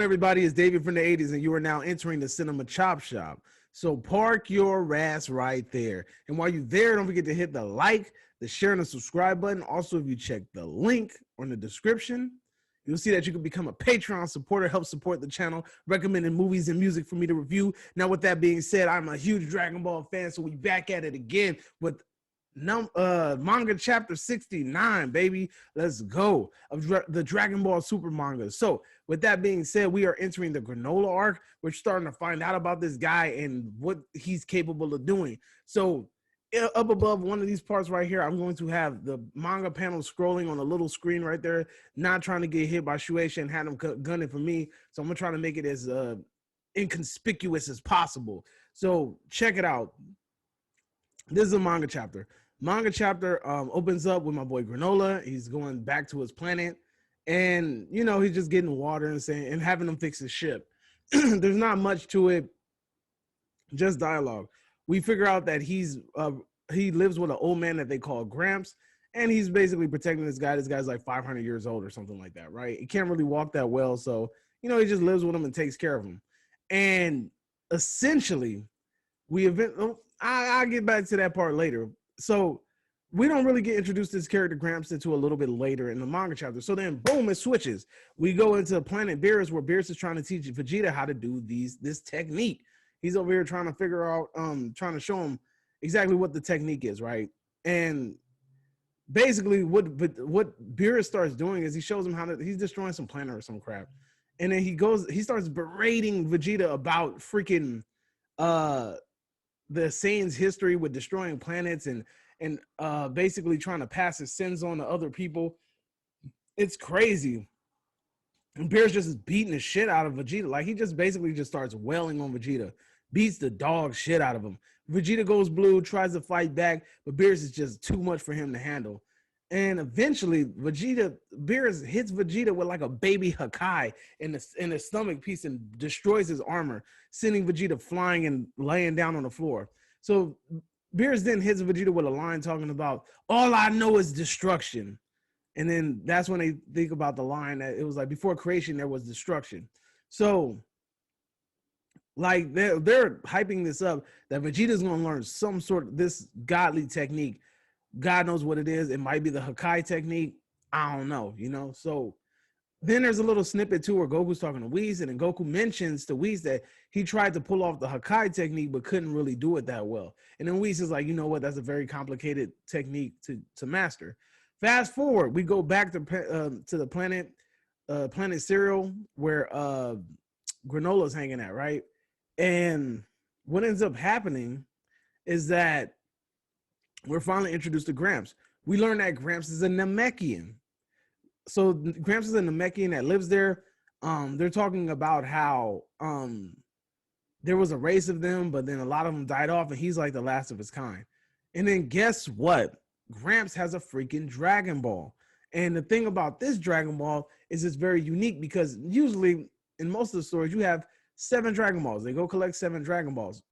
everybody? It's David from the 80s, and you are now entering the Cinema Chop Shop. So park your ass right there. And while you're there, don't forget to hit the like, the share, and the subscribe button. Also, if you check the link on the description, you'll see that you can become a Patreon supporter, help support the channel, recommending movies and music for me to review. Now, with that being said, I'm a huge Dragon Ball fan, so we back at it again with manga chapter 69, baby. Let's go. Of the Dragon Ball Super manga. So with that being said, we are entering the granola arc. We're starting to find out about this guy and what he's capable of doing. So up above one of these parts right here, I'm going to have the manga panel scrolling on a little screen right there, not trying to get hit by Shueisha and have him gunning for me. So I'm gonna try to make it as inconspicuous as possible. So check it out. This is a manga chapter. Manga chapter opens up with my boy Granola. He's going back to his planet, and you know, he's just getting water and having him fix his ship. There's not much to it, just dialogue. We figure out that he lives with an old man that they call Gramps, and he's basically protecting this guy. This guy's like 500 years old or something like that, right? He can't really walk that well, so you know, he just lives with him and takes care of him. And essentially, I'll get back to that part later. So we don't really get introduced to this character Gramps until a little bit later in the manga chapter. So then, boom, it switches. We go into Planet Beerus, where Beerus is trying to teach Vegeta how to do this technique. He's over here trying to figure out, trying to show him exactly what the technique is, right? And basically, what Beerus starts doing is he shows him he's destroying some planet or some crap, and then he starts berating Vegeta about freaking the Saiyan's history with destroying planets and basically trying to pass his sins on to other people. It's crazy. And Beerus just is beating the shit out of Vegeta. Like, he just basically just starts wailing on Vegeta, beats the dog shit out of him. Vegeta goes blue, tries to fight back, but Beerus is just too much for him to handle. And eventually, Beerus hits Vegeta with like a baby Hakai in the stomach piece and destroys his armor, sending Vegeta flying and laying down on the floor. So Beerus then hits Vegeta with a line talking about, all I know is destruction. And then that's when they think about the line that it was like, before creation, there was destruction. So like they're hyping this up that Vegeta's going to learn some sort of this godly technique. God knows what it is. It might be the Hakai technique. I don't know, you know? So then there's a little snippet too where Goku's talking to Whis, and then Goku mentions to Whis that he tried to pull off the Hakai technique but couldn't really do it that well. And then Whis is like, you know what? That's a very complicated technique to master. Fast forward, we go back to the planet Cereal, where Granola's hanging at, right? And what ends up happening is that we're finally introduced to Gramps. We learn that Gramps is a Namekian. So Gramps is a Namekian that lives there. They're talking about how there was a race of them, but then a lot of them died off, and he's like the last of his kind. And then guess what? Gramps has a freaking Dragon Ball. And the thing about this Dragon Ball is it's very unique, because usually in most of the stories, you have 7 Dragon Balls. They go collect 7 Dragon Balls.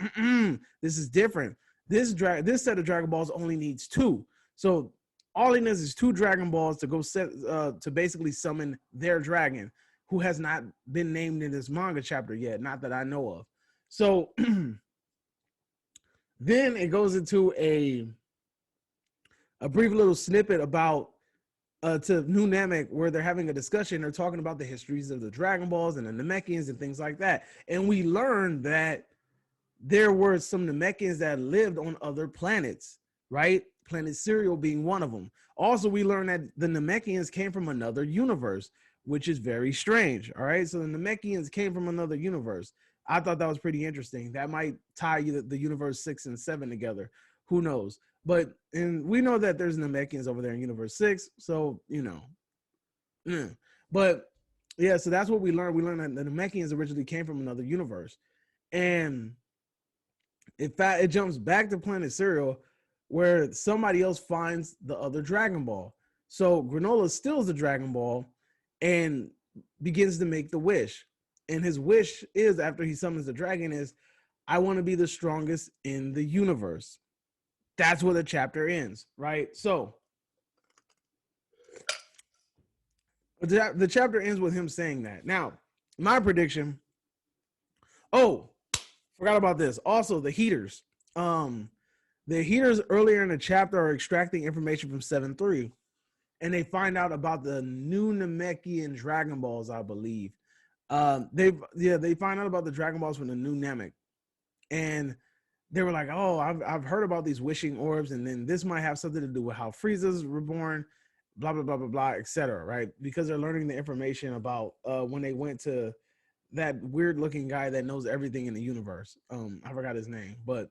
This is different. This set of Dragon Balls only needs 2. So all he needs is 2 Dragon Balls to go to basically summon their dragon, who has not been named in this manga chapter yet, not that I know of. So then it goes into a brief little snippet about to New Namek, where they're having a discussion. They're talking about the histories of the Dragon Balls and the Namekians and things like that. And we learned that there were some Namekians that lived on other planets, right? Planet Cereal being one of them. Also, we learned that the Namekians came from another universe, which is very strange, all right? So the Namekians came from another universe. I thought that was pretty interesting. That might tie the universe 6 and 7 together. Who knows? And we know that there's Namekians over there in universe 6, so, you know. But, yeah, so that's what we learned. We learned that the Namekians originally came from another universe. And in fact, it jumps back to Planet Cereal, where somebody else finds the other Dragon Ball. So Granola steals the Dragon Ball and begins to make the wish. And his wish is, after he summons the dragon, is, I want to be the strongest in the universe. That's where the chapter ends, right? So the chapter ends with him saying that. Now, my prediction. Oh, forgot about this. Also, the heaters. The heaters earlier in the chapter are extracting information from 7-3, and they find out about the new Namekian Dragon Balls, I believe. They find out about the Dragon Balls from the new Namek, and they were like, "Oh, I've heard about these wishing orbs, and then this might have something to do with how Frieza's reborn, blah blah blah blah blah, etc." Right? Because they're learning the information about when they went to that weird looking guy that knows everything in the universe. I forgot his name, but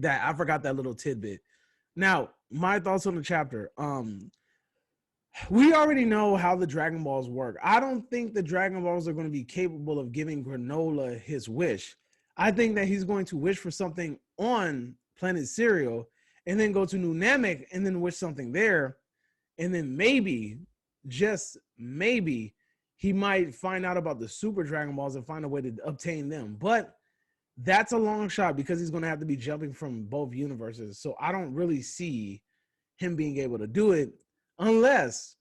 I forgot that little tidbit. Now, my thoughts on the chapter. We already know how the Dragon Balls work. I don't think the Dragon Balls are going to be capable of giving Granola his wish. I think that he's going to wish for something on Planet Cereal and then go to New Namek and then wish something there. And then maybe, just maybe, he might find out about the Super Dragon Balls and find a way to obtain them. But that's a long shot because he's going to have to be jumping from both universes. So I don't really see him being able to do it unless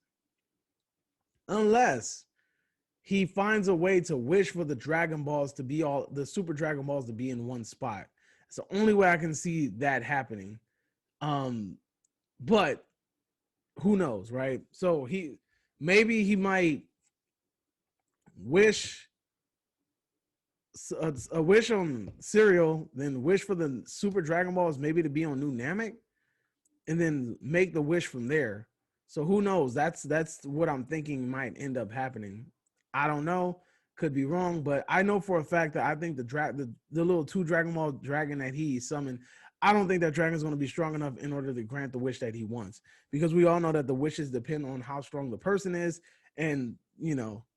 he finds a way to wish for the Dragon Balls to be the Super Dragon Balls to be in one spot. It's the only way I can see that happening. But who knows, right? So maybe he might wish a wish on Cereal, then wish for the Super Dragon Balls maybe to be on New Namek, and then make the wish from there. So who knows? That's what I'm thinking might end up happening. I don't know. Could be wrong, but I know for a fact that I think the little 2 Dragon Ball dragon that he summoned, I don't think that dragon is going to be strong enough in order to grant the wish that he wants. Because we all know that the wishes depend on how strong the person is, and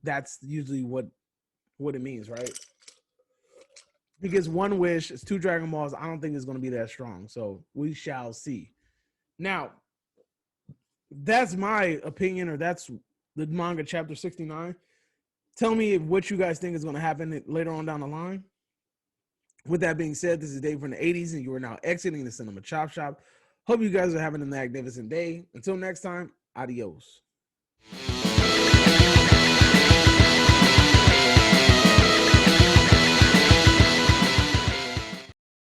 that's usually what it means, right? He gets one wish, it's 2 Dragon Balls. I don't think it's going to be that strong. So we shall see. Now, that's my opinion, or that's the manga chapter 69. Tell me what you guys think is going to happen later on down the line. With that being said, this is Dave from the 80s, and you are now exiting the Cinema Chop Shop. Hope you guys are having a magnificent day. Until next time, adios.